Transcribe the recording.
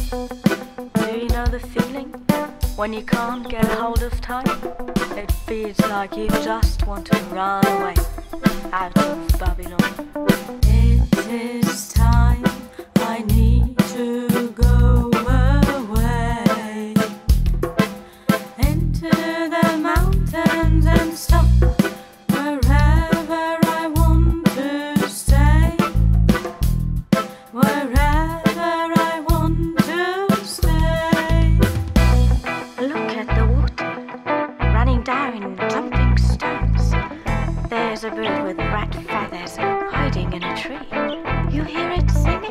Do you know the feeling when you can't get a hold of time? It feels like you just want to run away out of Babylon. It is time, I need to go away into the mountains and stop wherever I want to stay. Wherever I want to stay. Look at the water running down in jumping stones. There's a bird with rat feathers hiding in a tree. You hear it singing.